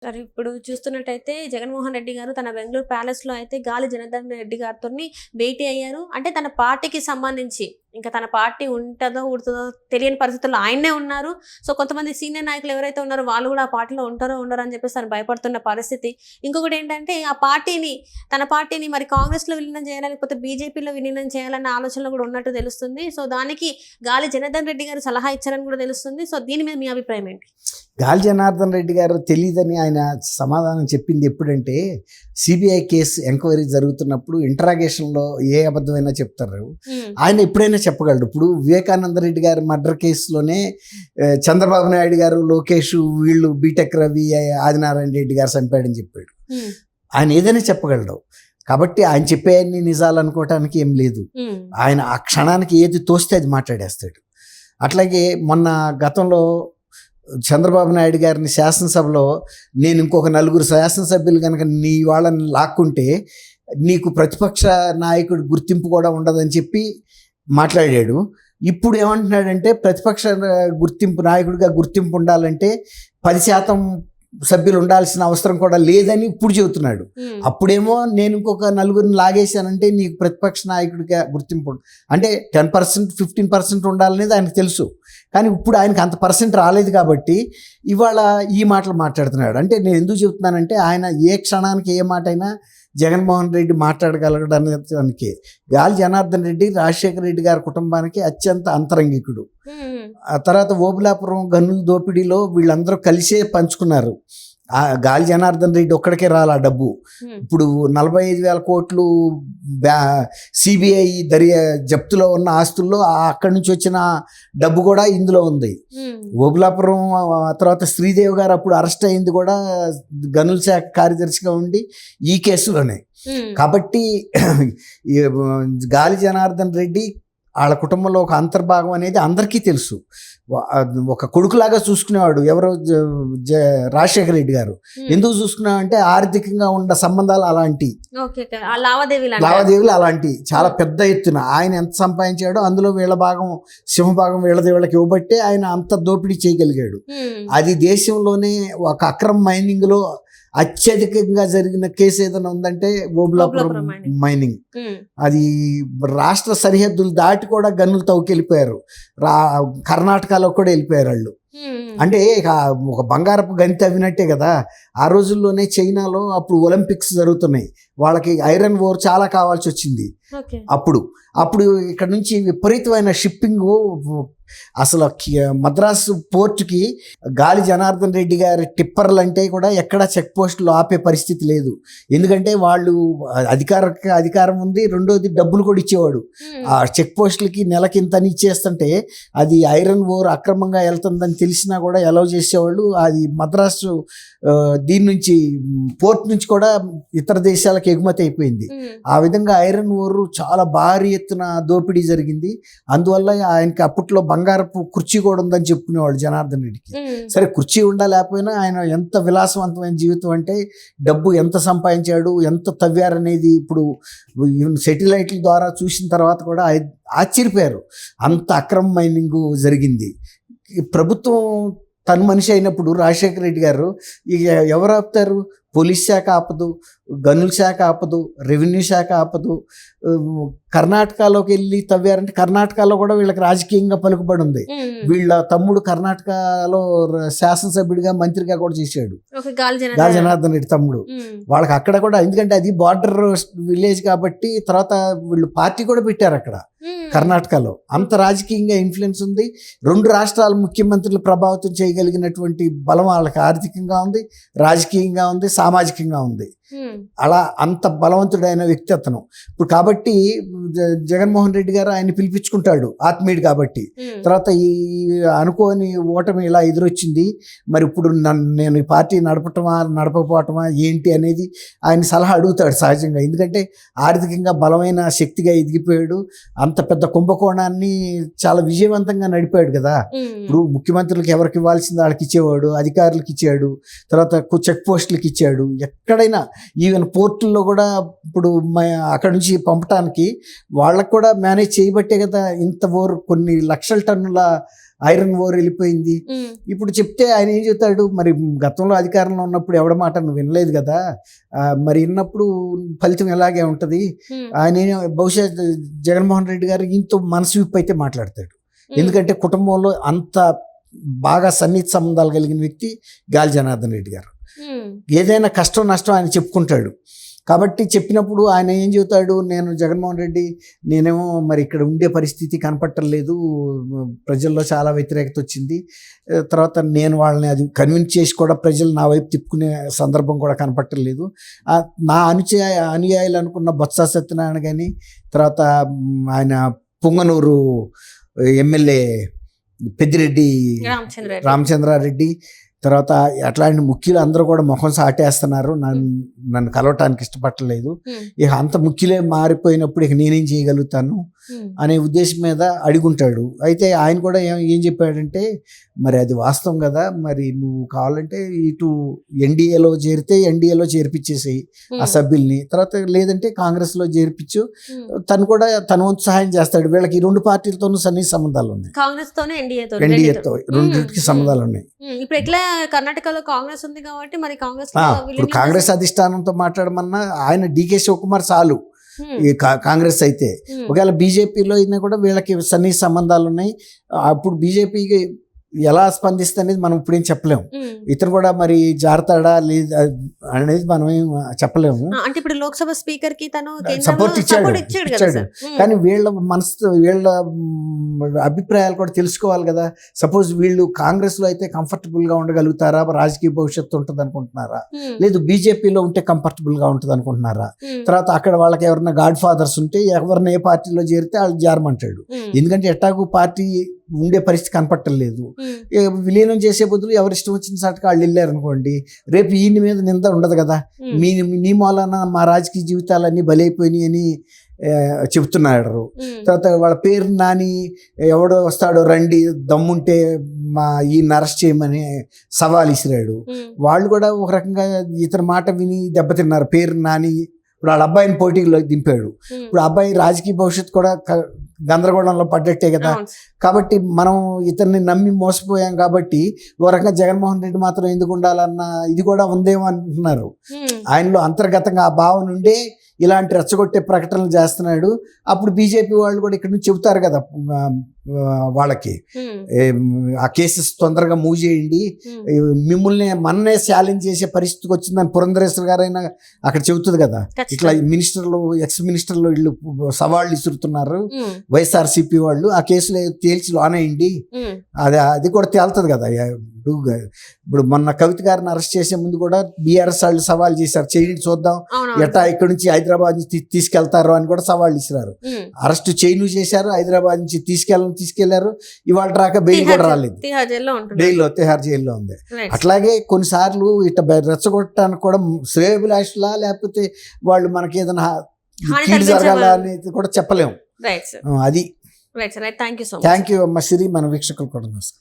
సరే ఇప్పుడు చూస్తున్నట్టయితే జగన్మోహన్ రెడ్డి గారు తన బెంగుళూరు ప్యాలెస్‌లో అయితే గాలి జనార్దన్ రెడ్డి గారితోని భేటీ అయ్యారు. అంటే తన పార్టీకి సంబంధించి ఇంకా తన పార్టీ ఉంటదో, ఉడతదో తెలియని పరిస్థితుల్లో ఆయన్నే ఉన్నారు. సో, కొంతమంది సీనియర్ నాయకులు ఎవరైతే ఉన్నారో వాళ్ళు గూడా ఆ పార్టీలో ఉంటారో, ఉండరో అని చెప్పేసి తను భయపడుతున్న పరిస్థితి. ఇంకొకటేంటంటే ఆ పార్టీని తన పార్టీని మరి కాంగ్రెస్‌లో విలీనం చేయాలా? లేకపోతే బీజేపీలో విలీనం చేయాలన్న ఆలోచనలో కూడా ఉన్నట్టు తెలుస్తుంది. సో, దానికి గాలి జనార్దన్ రెడ్డి గారు సలహా ఇచ్చారని కూడా తెలుస్తుంది. సో, దీని మీద మీ అభిప్రాయం ఏంటి? గాలి జనార్దన్ రెడ్డి గారు తెలీదని ఆయన సమాధానం చెప్పింది ఎప్పుడంటే, సిబిఐ కేసు ఎంక్వైరీ జరుగుతున్నప్పుడు ఇంటరాగేషన్లో ఏ అబద్ధమైనా చెప్తారు. ఆయన ఎప్పుడైనా చెప్పగలడు. ఇప్పుడు వివేకానంద రెడ్డి గారి మర్డర్ కేసులోనే చంద్రబాబు నాయుడు గారు, లోకేష్ వీళ్ళు బీటెక్ రవి, ఆదినారాయణ రెడ్డి గారు చంపాడని చెప్పాడు. ఆయన ఏదైనా చెప్పగలడు. కాబట్టి ఆయన చెప్పేయన్ని నిజాలు అనుకోవటానికి ఏం లేదు. ఆయన ఆ క్షణానికి ఏది తోస్తే అది మాట్లాడేస్తాడు. అట్లాగే మొన్న గతంలో చంద్రబాబు నాయుడు గారిని శాసనసభలో నేను ఇంకొక 4 శాసనసభ్యులు కనుక నీ వాళ్ళని లాక్కుంటే నీకు ప్రతిపక్ష నాయకుడు గుర్తింపు కూడా ఉండదని చెప్పి మాట్లాడాడు. ఇప్పుడు ఏమంటున్నాడంటే ప్రతిపక్ష నాయకుడిగా గుర్తింపు ఉండాలంటే 10% సభ్యులు ఉండాల్సిన అవసరం కూడా లేదని ఇప్పుడు చెబుతున్నాడు. అప్పుడేమో నేను ఇంకొక 4 లాగేశానంటే నీకు ప్రతిపక్ష నాయకుడిగా గుర్తింపు అంటే 10%, 15% ఉండాలనేది ఆయనకు తెలుసు. కానీ ఇప్పుడు ఆయనకు అంత పర్సెంట్ రాలేదు కాబట్టి ఇవాళ ఈ మాటలు మాట్లాడుతున్నాడు. అంటే నేను ఎందుకు చెబుతున్నానంటే ఆయన ఏ క్షణానికి ఏ మాట అయినా జగన్మోహన్ రెడ్డి మాట్లాడగలగడానికి గాలి జనార్దన్ రెడ్డి రాజశేఖర రెడ్డి గారి కుటుంబానికి అత్యంత అంతరంగికుడు. ఆ తర్వాత ఓబులాపురం గనుల దోపిడీలో వీళ్ళందరూ కలిసే పంచుకున్నారు. ఆ గాలి జనార్దన్ రెడ్డి ఒక్కడికే రాలి ఆ డబ్బు. ఇప్పుడు 45,000 కోట్లు సిబిఐ జప్తులో ఉన్న ఆస్తుల్లో అక్కడి నుంచి వచ్చిన డబ్బు కూడా ఇందులో ఉంది. ఓబులాపురం తర్వాత శ్రీదేవి గారు అప్పుడు అరెస్ట్ అయింది కూడా గనుల శాఖ కార్యదర్శిగా ఉండి ఈ కేసులోనే. కాబట్టి గాలి జనార్దన్ రెడ్డి వాళ్ళ కుటుంబంలో ఒక అంతర్భాగం అనేది అందరికీ తెలుసు. ఒక కొడుకులాగా చూసుకునేవాడు ఎవరో రాజశేఖర రెడ్డి గారు. ఎందుకు చూసుకున్నామంటే ఆర్థికంగా ఉన్న సంబంధాలు అలాంటి లావాదేవీలు అలాంటి చాలా పెద్ద ఎత్తున ఆయన ఎంత సంపాదించాడో అందులో వీళ్ళ భాగం సింహభాగం వీళ్ళకి ఇవ్వబట్టే ఆయన అంత దోపిడీ చేయగలిగాడు. అది దేశంలోనే ఒక అక్రమ మైనింగ్లో అత్యధికంగా జరిగిన కేసు ఏదైనా ఉందంటే ఓబులాపురం మైనింగ్. అది రాష్ట్ర సరిహద్దులు దాటి కూడా గన్నులు తవ్వుకెళ్ళిపోయారు. కర్ణాటకలో కూడా వెళ్ళిపోయారు వాళ్ళు. అంటే ఒక బంగారపు గని తవ్వినట్టే కదా. ఆ రోజుల్లోనే చైనాలో అప్పుడు ఒలింపిక్స్ జరుగుతున్నాయి. వాళ్ళకి ఐరన్ ఓర్ చాలా కావాల్సి వచ్చింది. అప్పుడు ఇక్కడ నుంచి విపరీతమైన షిప్పింగ్. అసలు మద్రాసు పోర్టుకి గాలి జనార్దన్ రెడ్డి గారి టిప్పర్లు అంటే కూడా ఎక్కడ చెక్ పోస్టులు ఆపే పరిస్థితి లేదు. ఎందుకంటే వాళ్ళు అధికారం ఉంది, రెండోది డబ్బులు కూడా ఇచ్చేవాడు. ఆ చెక్ పోస్టులకి నెలకింతని ఇచ్చేస్తుంటే అది ఐరన్ ఓర్ అక్రమంగా వెళ్తుందని తెలిసినా కూడా అలౌ చేసేవాళ్ళు. అది మద్రాసు దీని నుంచి పోర్ట్ నుంచి కూడా ఇతర దేశాలకు ఎగుమతి అయిపోయింది. ఆ విధంగా ఐరన్ ఓర్ చాలా భారీ ఎత్తున దోపిడీ జరిగింది. అందువల్ల ఆయనకి అప్పట్లో బంగారపు కుర్చీ కూడా ఉందని చెప్పుకునేవాడు జనార్దన్ రెడ్డికి. సరే కుర్చీ ఉండా లేకపోయినా ఆయన ఎంత విలాసవంతమైన జీవితం అంటే డబ్బు ఎంత సంపాదించాడు, ఎంత తవ్వారనేది ఇప్పుడు సెటిలైట్ల ద్వారా చూసిన తర్వాత కూడా ఆశ్చర్యపోయారు. అంత అక్రమ మైనింగ్ జరిగింది. ప్రభుత్వం తను మనిషి అయినప్పుడు రాజశేఖర రెడ్డి గారు ఇక ఎవరు ఆపుతారు? పోలీస్ శాఖ ఆపదు, గనుల శాఖ ఆపదు, రెవెన్యూ శాఖ ఆపదు. కర్ణాటకలోకి వెళ్ళి తవ్వారంటే కర్ణాటకలో కూడా వీళ్ళకి రాజకీయంగా పలుకుబడి ఉంది. వీళ్ళ తమ్ముడు కర్ణాటకలో శాసనసభ్యుడిగా మంత్రిగా కూడా చేశాడు, గాలి జనార్దన్ రెడ్డి తమ్ముడు. వాళ్ళకి అక్కడ కూడా, ఎందుకంటే అది బార్డర్ విలేజ్ కాబట్టి తర్వాత వీళ్ళు పార్టీ కూడా పెట్టారు అక్కడ కర్ణాటకలో. అంత రాజకీయంగా ఇన్ఫ్లుయెన్స్ ఉంది. 2 రాష్ట్రాల ముఖ్యమంత్రులు ప్రభావితం చేయగలిగినటువంటి బలం వాళ్ళకి ఆర్థికంగా ఉంది, రాజకీయంగా ఉంది, సామాజికంగా ఉంది. అలా అంత బలవంతుడైన వ్యక్తి అతను. ఇప్పుడు కాబట్టి జగన్మోహన్ రెడ్డి గారు ఆయన్ని పిలిపించుకుంటాడు, ఆత్మీయుడు కాబట్టి. తర్వాత ఈ అనుకోని ఓటమి ఇలా ఎదురొచ్చింది, మరి ఇప్పుడు నేను ఈ పార్టీ నడపకపోవటమా ఏంటి అనేది ఆయన సలహా అడుగుతాడు సహజంగా. ఎందుకంటే ఆర్థికంగా బలమైన శక్తిగా ఎదిగిపోయాడు. అంత పెద్ద కుంభకోణాన్ని చాలా విజయవంతంగా నడిపాడు కదా. ఇప్పుడు ముఖ్యమంత్రులకు ఎవరికి ఇవ్వాల్సింది వాళ్ళకి ఇచ్చేవాడు, అధికారులకు ఇచ్చాడు, తర్వాత చెక్ పోస్టులకు ఇచ్చాడు. ఎక్కడైనా ఈవెన్ పోర్టుల్లో కూడా ఇప్పుడు అక్కడ నుంచి పంపటానికి వాళ్ళకు కూడా మేనేజ్ చేయబట్టే కదా ఇంత కొన్ని లక్షల టన్నుల ఐరన్ ఓర్ వెళ్ళిపోయింది. ఇప్పుడు చెప్తే ఆయన ఏం చెప్తాడు, మరి గతంలో అధికారంలో ఉన్నప్పుడు ఎవడ మాట నువ్వు వినలేదు కదా, మరి విన్నప్పుడు ఫలితం ఎలాగే ఉంటుంది. ఆయన బహుశా జగన్మోహన్ రెడ్డి గారు ఇంతో మనసు విప్పు అయితే మాట్లాడతాడు. ఎందుకంటే కుటుంబంలో అంత బాగా సన్నిహిత సంబంధాలు కలిగిన వ్యక్తి గాలి జనార్దన్ రెడ్డి గారు. ఏదైనా కష్టం నష్టం ఆయన చెప్పుకుంటాడు. కాబట్టి చెప్పినప్పుడు ఆయన ఏం చెబుతాడు, నేను జగన్మోహన్ రెడ్డి నేనేమో మరి ఇక్కడ ఉండే పరిస్థితి కనపట్టలేదు, ప్రజల్లో చాలా వ్యతిరేకత వచ్చింది, తర్వాత నేను వాళ్ళని అది కన్విన్స్ చేసి కూడా ప్రజలు నా వైపు తిప్పుకునే సందర్భం కూడా కనపట్టలేదు. నా అనుయాయులు అనుకున్న బొత్స సత్యనారాయణ కానీ, తర్వాత ఆయన పుంగనూరు ఎమ్మెల్యే పెద్దిరెడ్డి రామచంద్రారెడ్డి, తర్వాత అట్లాంటి ముఖ్యులు అందరూ కూడా ముఖం సాటేస్తున్నారు, నన్ను కలవటానికి ఇష్టపడలేదు, ఇక అంత ముఖ్యులే మారిపోయినప్పుడు ఇక నేనేం చేయగలుగుతాను అనే ఉద్దేశం మీద అడుగుంటాడు. అయితే ఆయన కూడా ఏం చెప్పాడంటే, మరి అది వాస్తవం కదా, మరి నువ్వు కావాలంటే ఇటు ఎన్డీఏలో చేరితే ఎన్డీఏలో చేర్పించేసేయి ఆ సభ్యుల్ని, తర్వాత లేదంటే కాంగ్రెస్లో చేర్పించు, తను కూడా తన వంతు సహాయం చేస్తాడు. వీళ్ళకి ఈ రెండు పార్టీలతోనూ సన్నిహిత సంబంధాలు ఉన్నాయి, ఎన్డీఏతో రెండింటికి సంబంధాలు ఉన్నాయి. ఇప్పుడు ఎట్లా కర్ణాటకలో కాంగ్రెస్ ఉంది కాబట్టి మరి ఇప్పుడు కాంగ్రెస్ అధిష్టానంతో మాట్లాడమన్నా ఆయన డీకే శివకుమార్ చాలు ఈ కాంగ్రెస్ అయితే. ఒకవేళ బీజేపీలో అయినా కూడా వీళ్ళకి సన్నిహిత సంబంధాలు ఉన్నాయి. అప్పుడు బీజేపీకి ఎలా స్పందిస్తుంది అనేది మనం ఇప్పుడేం చెప్పలేము. ఇతను కూడా మరి జారుతాడా లేదా అనేది మనం ఏం చెప్పలేము. అంటే ఇప్పుడు లోక్సభ స్పీకర్ కి తను సపోర్ట్ ఇచ్చాడు. కానీ వీళ్ళ మనసు వీళ్ళ అభిప్రాయాలు కూడా తెలుసుకోవాలి కదా. సపోజ్ వీళ్ళు కాంగ్రెస్ లో అయితే కంఫర్టబుల్ గా ఉండగలుగుతారా, రాజకీయ భవిష్యత్తు ఉంటుంది అనుకుంటున్నారా, లేదు బీజేపీలో ఉంటే కంఫర్టబుల్ గా ఉంటుంది అనుకుంటున్నారా, తర్వాత అక్కడ వాళ్ళకి ఎవరైనా గాడ్ ఫాదర్స్ ఉంటే ఎవరిని ఏ పార్టీలో చేరితే వాళ్ళు జారమంటాడు. ఎందుకంటే ఎట్టాగు పార్టీ ఉండే పరిస్థితి కనపట్టలేదు. విలీనం చేసే బదులు ఎవరి ఇష్టం వచ్చిన సాటికి వాళ్ళు వెళ్ళారు అనుకోండి, రేపు ఈయన మీద నింద ఉండదు కదా, నీ మూలన మా రాజకీయ జీవితాలన్నీ బలైపోయినాయి అని చెబుతున్నారు. తర్వాత వాళ్ళ పేరు నాని ఎవడో వస్తాడో రండి దమ్ముంటే మా ఈయన అరెస్ట్ చేయమని సవాల్ ఇసిరాడు. వాళ్ళు కూడా ఒక రకంగా ఇతని మాట విని దెబ్బతిన్నారు. పేరు నాని ఇప్పుడు వాళ్ళ అబ్బాయిని పోటీలో దింపాడు. ఇప్పుడు అబ్బాయి రాజకీయ భవిష్యత్తు కూడా గందరగోళంలో పడ్డట్టే కదా. కాబట్టి మనం ఇతన్ని నమ్మి మోసపోయాం కాబట్టి ఓ రకంగా జగన్మోహన్ రెడ్డి మాత్రం ఎందుకు ఉండాలన్న ఇది కూడా ఉందేమో అంటున్నారు. ఆయనలో అంతర్గతంగా ఆ భావం నుండి ఇలాంటి రెచ్చగొట్టే ప్రకటనలు చేస్తున్నాడు. అప్పుడు బీజేపీ వాళ్ళు కూడా ఇక్కడ నుంచి చెబుతారు కదా వాళ్ళకి, ఆ కేసెస్ తొందరగా మూవ్ చేయండి, మిమ్మల్ని మన్నే ఛాలెంజ్ చేసే పరిస్థితికి వచ్చిందని పురంధరేశ్వర్ గారైనా అక్కడ చెబుతుంది కదా. ఇట్లా మినిస్టర్లు ఎక్స్ మినిస్టర్లు వీళ్ళు సవాళ్ళు ఇసురుతున్నారు వైఎస్ఆర్సీపీ వాళ్ళు, ఆ కేసులో తేల్చి లోనేయండి, అది కూడా తేలుతుంది కదా. ఇప్పుడు మొన్న కవిత గారిని అరెస్ట్ చేసే ముందు కూడా బీఆర్ఎస్ వాళ్ళు సవాల్ చేశారు, చేయండి చూద్దాం ఎట్టా ఇక్కడ నుంచి హైదరాబాద్ నుంచి తీసుకెళ్తారు అని కూడా సవాళ్ళు ఇచ్చినారు. అరెస్ట్ చేయను చేశారు, హైదరాబాద్ నుంచి తీసుకెళ్లారు. ఇవాళ రాక బెయిల్ కూడా రాలేదు, తిహార్ జైల్లో ఉంది. అట్లాగే కొన్నిసార్లు ఇట్లా రెచ్చగొట్టడానికి కూడా శ్రేయోభిలాషులా లేకపోతే వాళ్ళు మనకి ఏదైనా కీడు జరగాల అనేది కూడా చెప్పలేము. అది థ్యాంక్ యూ అమ్మ శ్రీ, మన వీక్షకులు కూడా నమస్కారం.